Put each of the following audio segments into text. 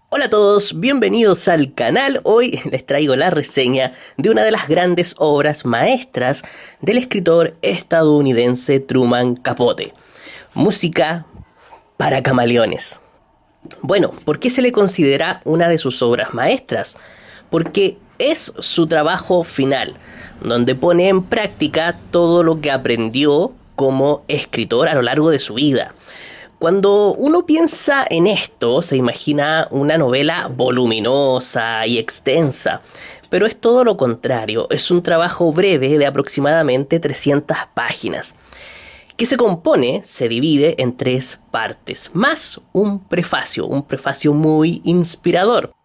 Hola a todos, bienvenidos al canal. Hoy les traigo la reseña de una de las grandes obras maestras del escritor estadounidense Truman Capote, Música para Camaleones. Bueno, ¿por qué se le considera una de sus obras maestras? Porque es su trabajo final, donde pone en práctica todo lo que aprendió como escritor a lo largo de su vida. Cuando uno piensa en esto, se imagina una novela voluminosa y extensa, pero es todo lo contrario, es un trabajo breve de aproximadamente 300 páginas, que se divide en tres partes, más un prefacio muy inspirador.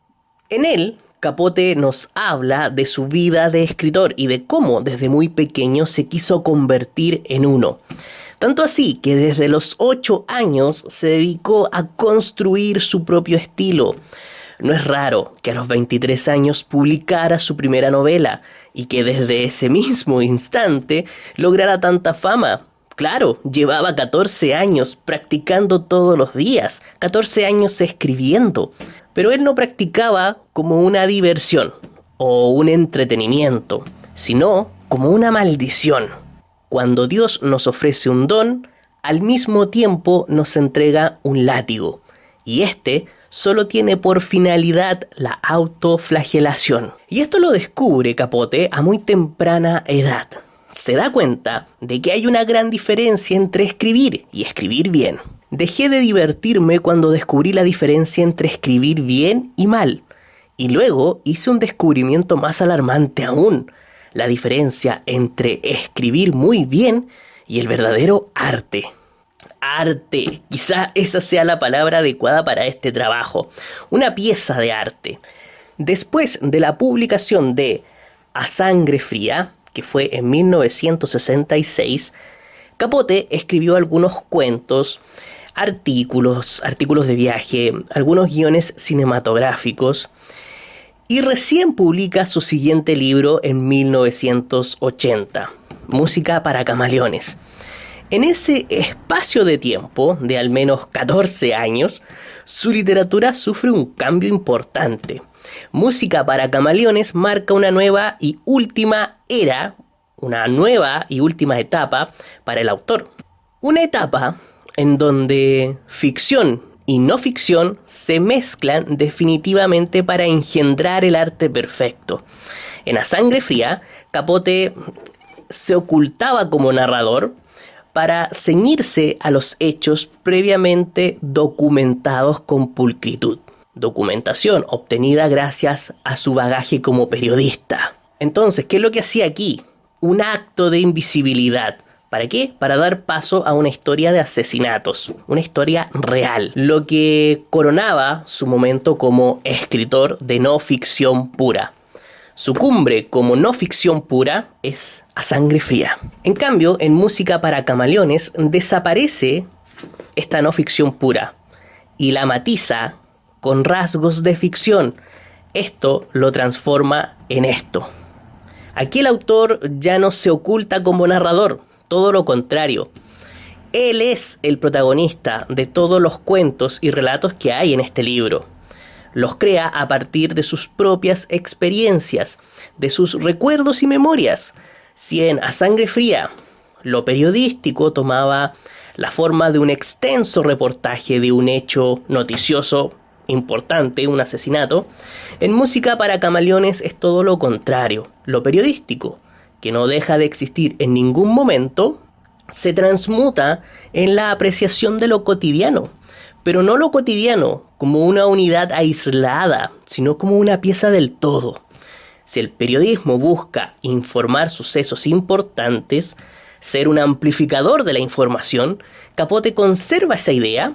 En él, Capote nos habla de su vida de escritor y de cómo desde muy pequeño se quiso convertir en uno. Tanto así que desde los 8 años se dedicó a construir su propio estilo. No es raro que a los 23 años publicara su primera novela y que desde ese mismo instante lograra tanta fama. Claro, llevaba 14 años practicando todos los días, 14 años escribiendo, pero él no practicaba como una diversión o un entretenimiento, sino como una maldición. Cuando Dios nos ofrece un don, al mismo tiempo nos entrega un látigo, y este solo tiene por finalidad la autoflagelación. Y esto lo descubre Capote a muy temprana edad. Se da cuenta de que hay una gran diferencia entre escribir y escribir bien. Dejé de divertirme cuando descubrí la diferencia entre escribir bien y mal, y luego hice un descubrimiento más alarmante aún: la diferencia entre escribir muy bien y el verdadero arte. Arte, quizá esa sea la palabra adecuada para este trabajo. Una pieza de arte. Después de la publicación de A Sangre Fría, que fue en 1966, Capote escribió algunos cuentos, artículos de viaje, algunos guiones cinematográficos, y recién publica su siguiente libro en 1980, Música para Camaleones. En ese espacio de tiempo, de al menos 14 años, su literatura sufre un cambio importante. Música para Camaleones marca una nueva y última era, una nueva y última etapa para el autor. Una etapa en donde ficción y no ficción se mezclan definitivamente para engendrar el arte perfecto. En A Sangre Fría, Capote se ocultaba como narrador para ceñirse a los hechos previamente documentados con pulcritud. Documentación obtenida gracias a su bagaje como periodista. Entonces, ¿qué es lo que hacía aquí? Un acto de invisibilidad. ¿Para qué? Para dar paso a una historia de asesinatos, una historia real, lo que coronaba su momento como escritor de no ficción pura. Su cumbre como no ficción pura es A Sangre Fría. En cambio, en Música para Camaleones desaparece esta no ficción pura y la matiza con rasgos de ficción. Esto lo transforma en esto. Aquí el autor ya no se oculta como narrador, todo lo contrario. Él es el protagonista de todos los cuentos y relatos que hay en este libro. Los crea a partir de sus propias experiencias, de sus recuerdos y memorias. Si en A Sangre Fría lo periodístico tomaba la forma de un extenso reportaje de un hecho noticioso importante, un asesinato, en Música para Camaleones es todo lo contrario. Lo periodístico, que no deja de existir en ningún momento, se transmuta en la apreciación de lo cotidiano, pero no lo cotidiano como una unidad aislada, sino como una pieza del todo. Si el periodismo busca informar sucesos importantes, ser un amplificador de la información, Capote conserva esa idea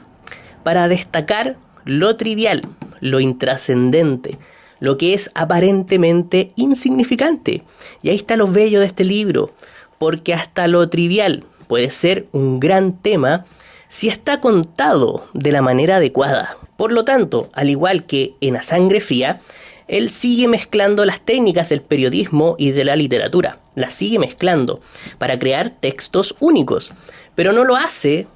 para destacar lo trivial, lo intrascendente, lo que es aparentemente insignificante. Y ahí está lo bello de este libro, porque hasta lo trivial puede ser un gran tema si está contado de la manera adecuada. Por lo tanto, al igual que en A Sangre Fría, él sigue mezclando las técnicas del periodismo y de la literatura. Las sigue mezclando para crear textos únicos, pero no lo hace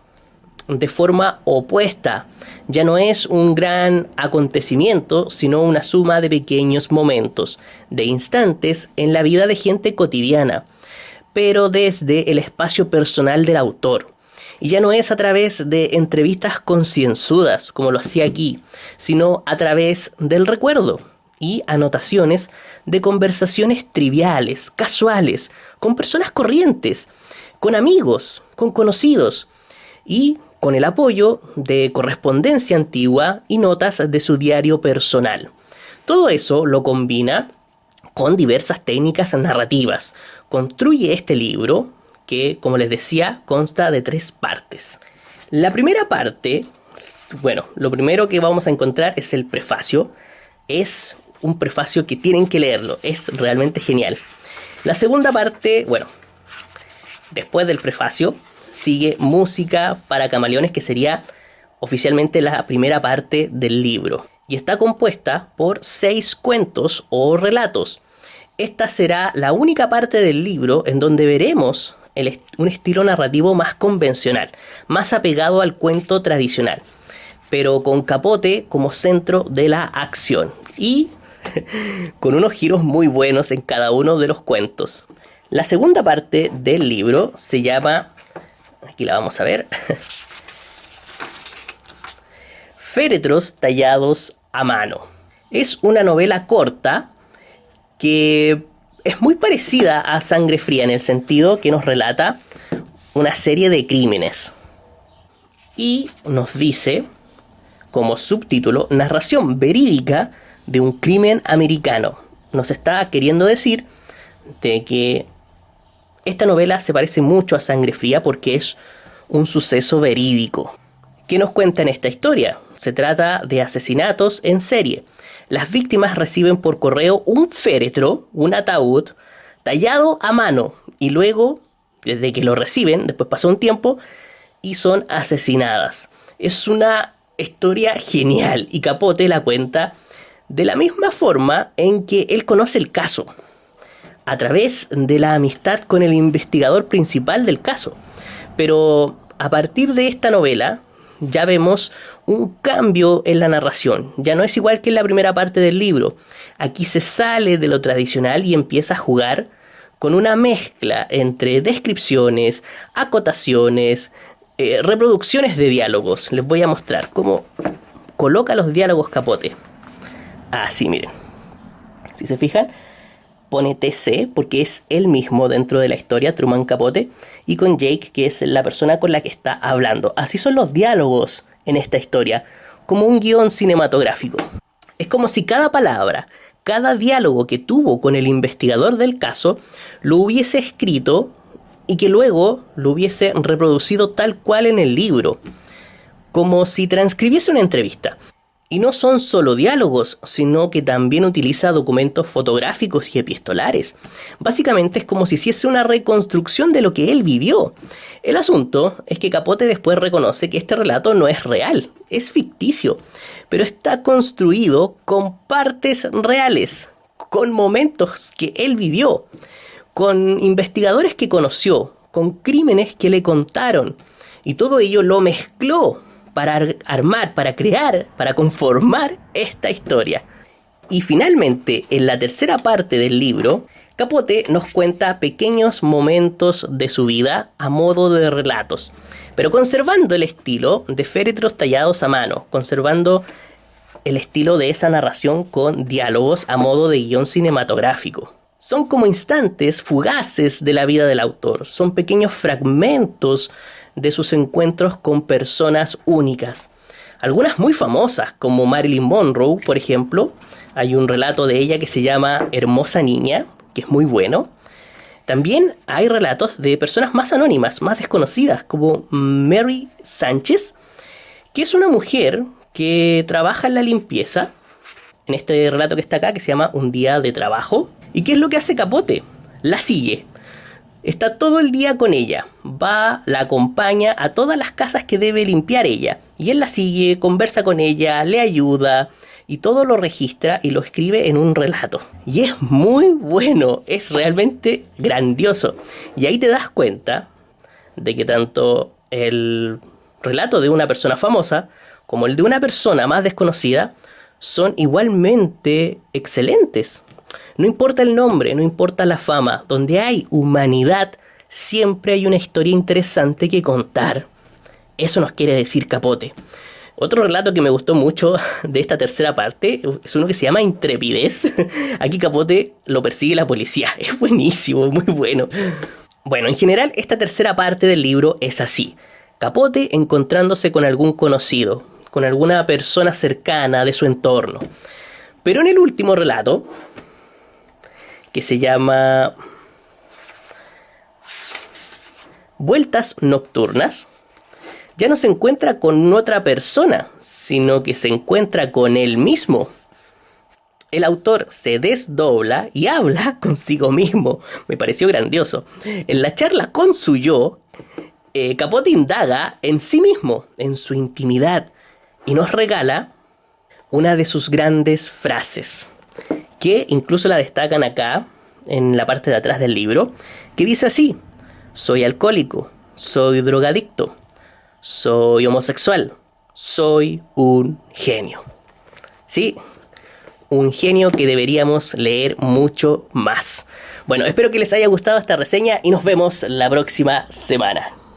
de forma opuesta. Ya no es un gran acontecimiento, sino una suma de pequeños momentos, de instantes en la vida de gente cotidiana, pero desde el espacio personal del autor. Y ya no es a través de entrevistas concienzudas, como lo hacía aquí, sino a través del recuerdo y anotaciones de conversaciones triviales, casuales, con personas corrientes, con amigos, con conocidos, y con el apoyo de correspondencia antigua y notas de su diario personal. Todo eso lo combina con diversas técnicas narrativas. Construye este libro que, como les decía, consta de 3 partes. La primera parte, bueno, lo primero que vamos a encontrar es el prefacio. Es un prefacio que tienen que leerlo, es realmente genial. La segunda parte, bueno, después del prefacio, sigue Música para Camaleones, que sería oficialmente la primera parte del libro. Y está compuesta por 6 cuentos o relatos. Esta será la única parte del libro en donde veremos un estilo narrativo más convencional, más apegado al cuento tradicional, pero con Capote como centro de la acción y con unos giros muy buenos en cada uno de los cuentos. La segunda parte del libro se llama, aquí la vamos a ver, Féretros tallados a mano. Es una novela corta que es muy parecida a Sangre Fría en el sentido que nos relata una serie de crímenes. Y nos dice, como subtítulo, narración verídica de un crimen americano. Nos está queriendo decir de que esta novela se parece mucho a Sangre Fría porque es un suceso verídico. ¿Qué nos cuenta en esta historia? Se trata de asesinatos en serie. Las víctimas reciben por correo un féretro, un ataúd, tallado a mano. Y luego, desde que lo reciben, después pasa un tiempo, y son asesinadas. Es una historia genial y Capote la cuenta de la misma forma en que él conoce el caso, a través de la amistad con el investigador principal del caso. Pero a partir de esta novela ya vemos un cambio en la narración. Ya no es igual que en la primera parte del libro. Aquí se sale de lo tradicional y empieza a jugar con una mezcla entre descripciones, acotaciones, reproducciones de diálogos. Les voy a mostrar cómo coloca los diálogos Capote. Así, miren. Si se fijan, pone TC porque es él mismo dentro de la historia, Truman Capote, y con Jake, que es la persona con la que está hablando. Así son los diálogos en esta historia, como un guión cinematográfico. Es como si cada palabra, cada diálogo que tuvo con el investigador del caso, lo hubiese escrito y que luego lo hubiese reproducido tal cual en el libro, como si transcribiese una entrevista. Y no son solo diálogos, sino que también utiliza documentos fotográficos y epistolares. Básicamente es como si hiciese una reconstrucción de lo que él vivió. El asunto es que Capote después reconoce que este relato no es real, es ficticio, pero está construido con partes reales, con momentos que él vivió, con investigadores que conoció, con crímenes que le contaron, y todo ello lo mezcló para armar, para crear, para conformar esta historia. Y finalmente, en la tercera parte del libro, Capote nos cuenta pequeños momentos de su vida a modo de relatos, pero conservando el estilo de féretros tallados a mano, conservando el estilo de esa narración con diálogos a modo de guión cinematográfico. Son como instantes fugaces de la vida del autor, son pequeños fragmentos de sus encuentros con personas únicas. Algunas muy famosas, como Marilyn Monroe, por ejemplo. Hay un relato de ella que se llama Hermosa Niña, que es muy bueno. También hay relatos de personas más anónimas, más desconocidas, como Mary Sánchez, que es una mujer que trabaja en la limpieza, en este relato que está acá, que se llama Un día de trabajo. ¿Y qué es lo que hace Capote? La sigue. Está todo el día con ella, va, la acompaña a todas las casas que debe limpiar ella, y él la sigue, conversa con ella, le ayuda, y todo lo registra y lo escribe en un relato. Y es muy bueno, es realmente grandioso. Y ahí te das cuenta de que tanto el relato de una persona famosa como el de una persona más desconocida son igualmente excelentes. No importa el nombre, no importa la fama, donde hay humanidad, siempre hay una historia interesante que contar. Eso nos quiere decir Capote. Otro relato que me gustó mucho de esta tercera parte es uno que se llama Intrepidez. Aquí Capote lo persigue la policía. Es buenísimo, muy bueno. Bueno, en general esta tercera parte del libro es así. Capote encontrándose con algún conocido, con alguna persona cercana de su entorno. Pero en el último relato, que se llama Vueltas Nocturnas, ya no se encuentra con otra persona, sino que se encuentra con él mismo. El autor se desdobla y habla consigo mismo. Me pareció grandioso. En la charla con su yo, Capote indaga en sí mismo, en su intimidad, y nos regala una de sus grandes frases, que incluso la destacan acá, en la parte de atrás del libro, que dice así: soy alcohólico, soy drogadicto, soy homosexual, soy un genio. Sí, un genio que deberíamos leer mucho más. Bueno, espero que les haya gustado esta reseña y nos vemos la próxima semana.